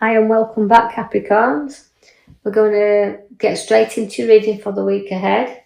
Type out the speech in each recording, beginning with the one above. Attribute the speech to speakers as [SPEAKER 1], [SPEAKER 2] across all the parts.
[SPEAKER 1] Hi and welcome back, Capricorns. We're going to get straight into reading for the week ahead.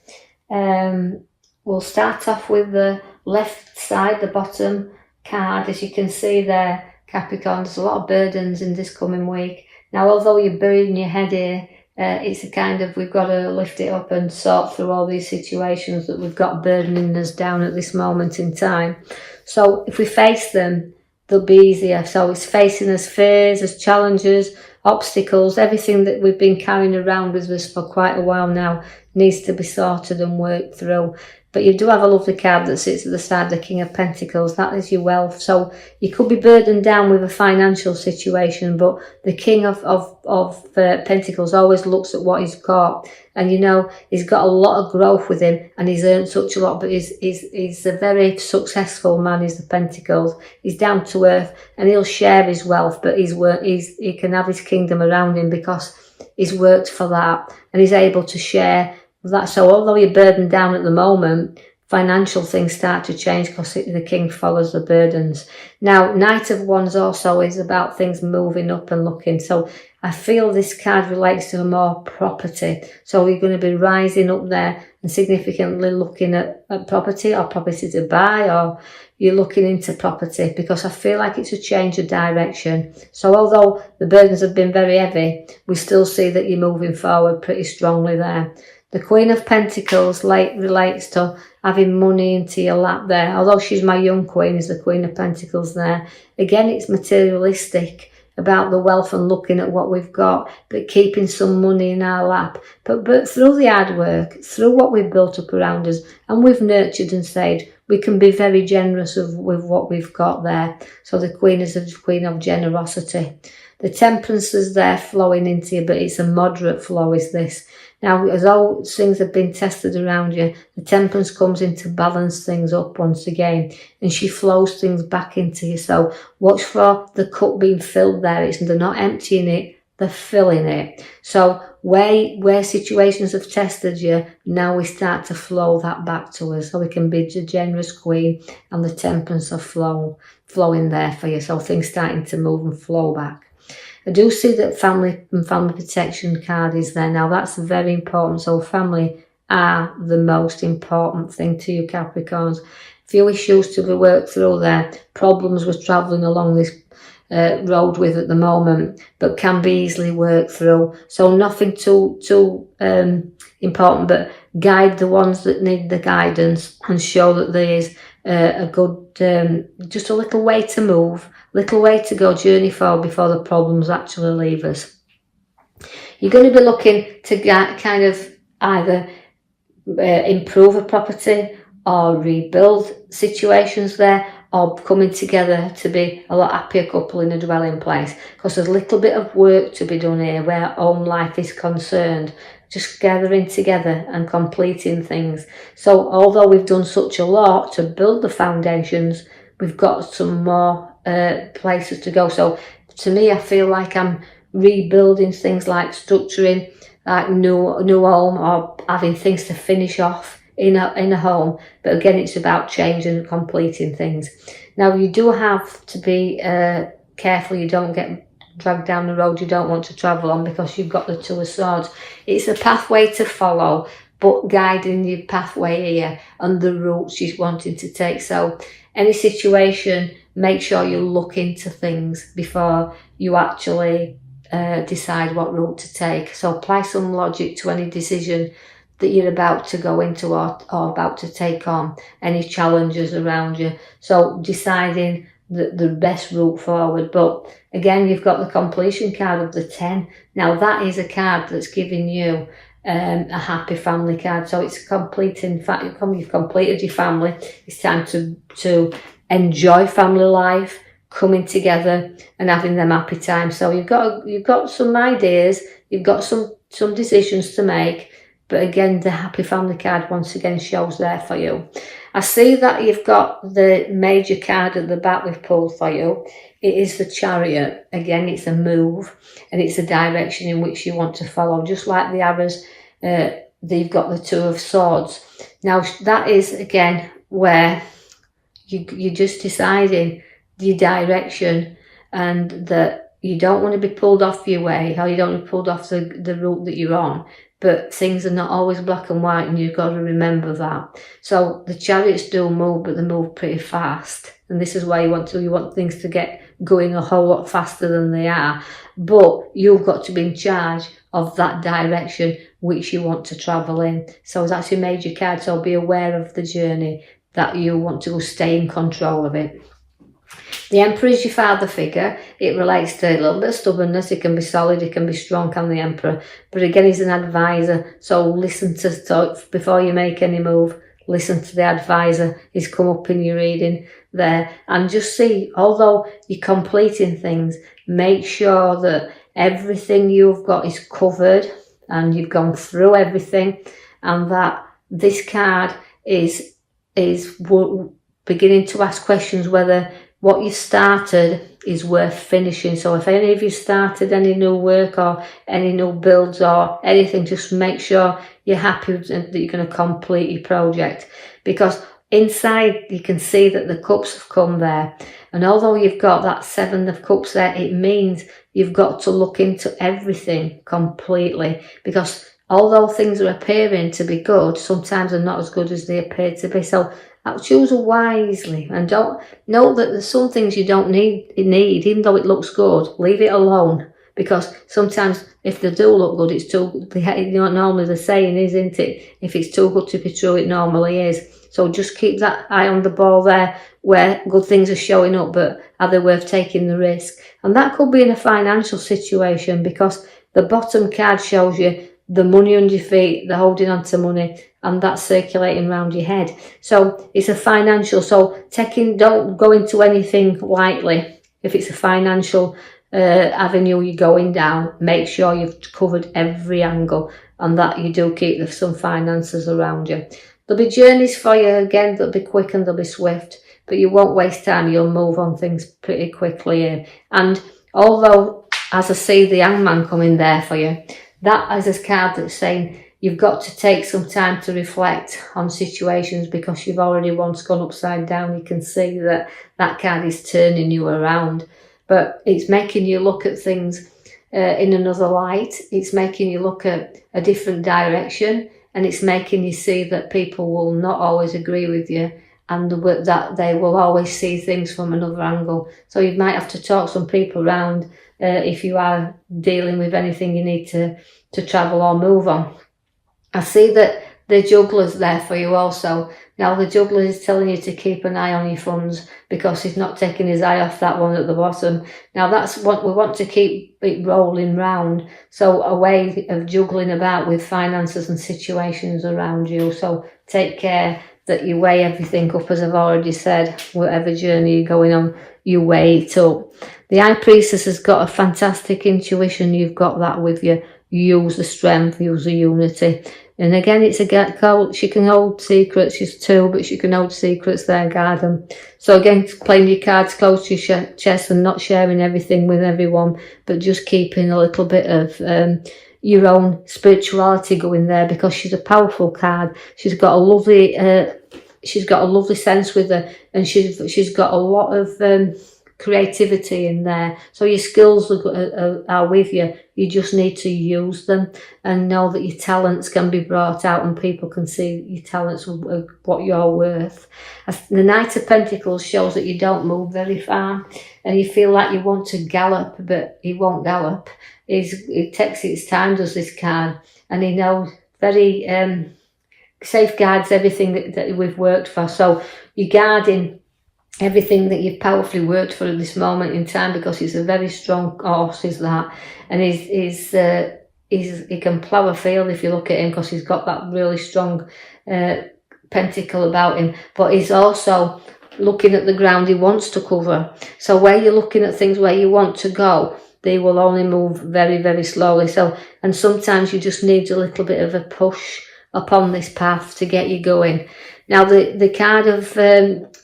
[SPEAKER 1] We'll start off with the left side, the bottom card. As you can see there, Capricorn, there's a lot of burdens in this coming week. Now, although you're burying your head here, it's a kind of, we've got to lift it up and sort through all these situations that we've got burdening us down at this moment in time. So if we face them, they'll be easier. So it's facing as fears, as challenges, obstacles, everything that we've been carrying around with us for quite a while now needs to be sorted and worked through. But you do have a lovely card that sits at the side, the King of Pentacles. That is your wealth. So you could be burdened down with a financial situation, but the King of Pentacles always looks at what he's got. And, you know, he's got a lot of growth with him and he's earned such a lot, but he's a very successful man, he's the Pentacles. He's down to earth and he'll share his wealth, but he can have his kingdom around him because he's worked for that and he's able to share that. So although you're burdened down at the moment, financial things start to change because the King follows the burdens. Now, Knight of Wands also is about things moving up and looking. So I feel this card relates to more property. So you're going to be rising up there and significantly looking at property or property to buy, or you're looking into property, because I feel like it's a change of direction. So although the burdens have been very heavy, we still see that you're moving forward pretty strongly there. The Queen of Pentacles relates to having money into your lap there. Although she's my young queen, is the Queen of Pentacles there. Again, it's materialistic, about the wealth and looking at what we've got, but keeping some money in our lap. But through the hard work, through what we've built up around us, and we've nurtured and saved, we can be very generous with what we've got there. So the Queen is a queen of generosity. The Temperance is there flowing into you, but it's a moderate flow, is this. Now, as all things have been tested around you, the Temperance comes in to balance things up once again, and she flows things back into you. So watch for the cup being filled there. They're not emptying it, they're filling it. So where situations have tested you, now we start to flow that back to us. So we can be the generous queen, and the Temperance are flowing there for you. So things starting to move and flow back. I do see that family and family protection card is there. Now, that's very important. So family are the most important thing to you, Capricorns. Few issues to be worked through there. Problems we're travelling along this road with at the moment, but can be easily worked through. So nothing too important, but guide the ones that need the guidance and show that there is a good, just a little way to move, little way to go, journey forward before the problems actually leave us. You're going to be looking to kind of either improve a property or rebuild situations there, or coming together to be a lot happier couple in a dwelling place, because there's a little bit of work to be done here where home life is concerned, just gathering together and completing things. So although we've done such a lot to build the foundations, we've got some more places to go. So to me, I feel like I'm rebuilding things, like structuring like new home, or having things to finish off in a home. But again, it's about changing and completing things. Now, you do have to be careful you don't get dragged down the road you don't want to travel on, because you've got the Two of Swords. It's a pathway to follow, but guiding your pathway here and the routes you're wanting to take. So any situation, make sure you look into things before you actually decide what route to take. So apply some logic to any decision that you're about to go into or about to take on, any challenges around you. So deciding the best route forward. But again, you've got the completion card of the 10. Now, that is a card that's giving you a happy family card. So it's completing, in fact, you've completed your family. It's time to enjoy family life, coming together and having them happy times. So you've got some ideas, you've got some decisions to make. But again, the happy family card once again shows there for you. I see that you've got the major card at the back we've pulled for you. It is the Chariot. Again, it's a move and it's a direction in which you want to follow. Just like the arrows, you've got the Two of Swords. Now, that is, again, where you're just deciding your direction, and that you don't want to be pulled off your way, or you don't want to be pulled off the route that you're on. But things are not always black and white, and you've got to remember that. So the chariots do move, but they move pretty fast. And this is why you want things to get going a whole lot faster than they are. But you've got to be in charge of that direction which you want to travel in. So that's your major card. So be aware of the journey that you want to go, stay in control of it. The Emperor is your father figure. It relates to a little bit of stubbornness. It can be solid, it can be strong, can the Emperor. But again, he's an advisor. So listen to before you make any move. Listen to the advisor. He's come up in your reading there. And just see, although you're completing things, make sure that everything you've got is covered and you've gone through everything, and that this card is beginning to ask questions whether what you started is worth finishing. So if any of you started any new work or any new builds or anything, just make sure you're happy that you're going to complete your project. Because inside you can see that the cups have come there. And although you've got that 7 of cups there, it means you've got to look into everything completely. Because although things are appearing to be good, sometimes they're not as good as they appear to be. So choose wisely, and don't know that there's some things you don't need, even though it looks good. Leave it alone, because sometimes if they do look good, it's too. Normally the saying is, isn't it? If it's too good to be true, it normally is. So just keep that eye on the ball there, where good things are showing up, but are they worth taking the risk? And that could be in a financial situation, because the bottom card shows you the money under your feet, the holding on to money, and that's circulating around your head. So it's a financial, so don't go into anything lightly. If it's a financial avenue you're going down, make sure you've covered every angle, and that you do keep some finances around you. There'll be journeys for you, again, they'll be quick and they'll be swift, but you won't waste time, you'll move on things pretty quickly. And although, as I see the Hangman coming there for you, that is a card that's saying you've got to take some time to reflect on situations, because you've already once gone upside down. You can see that that card is turning you around, but it's making you look at things in another light. It's making you look at a different direction, and it's making you see that people will not always agree with you, and that they will always see things from another angle. So you might have to talk some people around if you are dealing with anything you need to travel or move on. I see that the juggler's there for you also. Now the juggler is telling you to keep an eye on your funds, because he's not taking his eye off that one at the bottom. Now that's what we want, to keep it rolling round. So a way of juggling about with finances and situations around you. So take care that you weigh everything up, as I've already said. Whatever journey you're going on, you weigh it up. The High Priestess has got a fantastic intuition. You've got that with you. Use the strength, use the unity. And again, it's she can hold secrets. She's 2, but she can hold secrets there, guard them. So again, playing your cards close to your chest and not sharing everything with everyone, but just keeping a little bit of your own spirituality going there, because she's a powerful card. She's got a lovely sense with her, and she's got a lot of creativity in there. So your skills are with you. You just need to use them and know that your talents can be brought out, and people can see your talents, what you're worth. The Knight of Pentacles shows that you don't move very far, and you feel like you want to gallop, but he won't gallop. It takes its time, does this card, and he knows very safeguards everything that we've worked for. So you're guarding everything that you've powerfully worked for at this moment in time, because he's a very strong horse, is that, and he can plough a field if you look at him, because he's got that really strong pentacle about him. But he's also looking at the ground he wants to cover. So where you're looking at things where you want to go, they will only move very, very slowly. So, and sometimes you just need a little bit of a push upon this path to get you going. Now the card of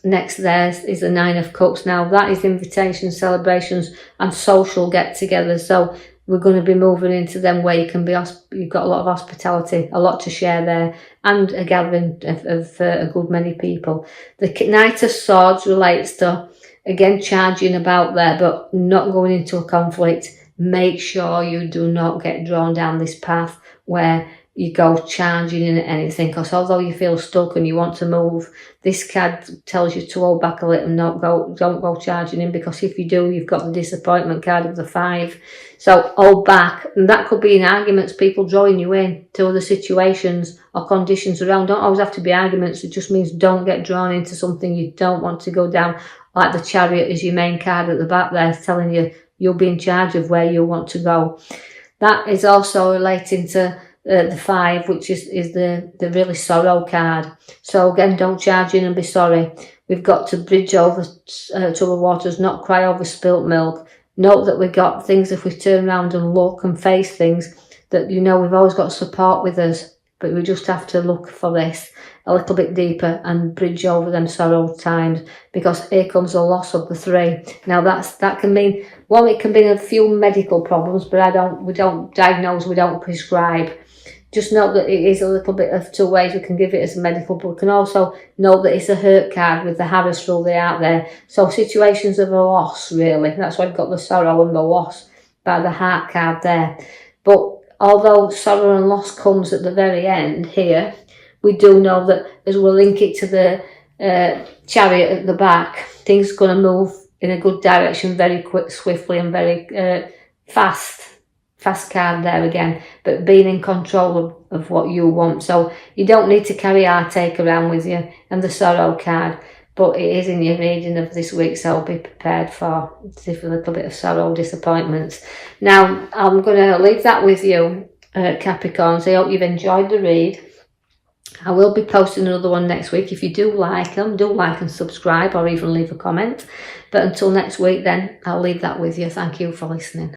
[SPEAKER 1] next there is the 9 of Cups. Now that is invitations, celebrations and social get-togethers. So we're going to be moving into them where you can be, you've got a lot of hospitality, a lot to share there, and a gathering of a good many people. The Knight of Swords relates to again, charging about there, but not going into a conflict. Make sure you do not get drawn down this path where you go charging in at anything, because although you feel stuck and you want to move, this card tells you to hold back a little and don't go charging in, because if you do, you've got the disappointment card of the 5. So hold back, and that could be in arguments, people drawing you in to other situations or conditions around. Don't always have to be arguments. It just means don't get drawn into something you don't want to go down, like the Chariot is your main card at the back there, telling you you'll be in charge of where you want to go. That is also relating to the 5, which is the really sorrow card. So again, don't charge in and be sorry. We've got to bridge over troubled waters, not cry over spilt milk. Note that we've got things, if we turn around and look and face things, that we've always got support with us, but we just have to look for this a little bit deeper and bridge over them sorrow times, because here comes the loss of the 3. Now that can mean, well, it can mean a few medical problems, but we don't diagnose, we don't prescribe. Just note that it is a little bit of 2 ways we can give it as a medical, but we can also note that it's a hurt card with the Harris rule out there. So situations of a loss, really. That's why I've got the sorrow and the loss by the heart card there. But although sorrow and loss comes at the very end here, we do know that as we link it to the Chariot at the back, things are going to move in a good direction very quick, swiftly, and very fast card there again, but being in control of what you want. So you don't need to carry heartache around with you and the sorrow card, but it is in your reading of this week, so be prepared for a little bit of sorrow, disappointments. Now, I'm going to leave that with you, Capricorns. I hope you've enjoyed the read. I will be posting another one next week. If you do like them, do like and subscribe, or even leave a comment. But until next week then, I'll leave that with you. Thank you for listening.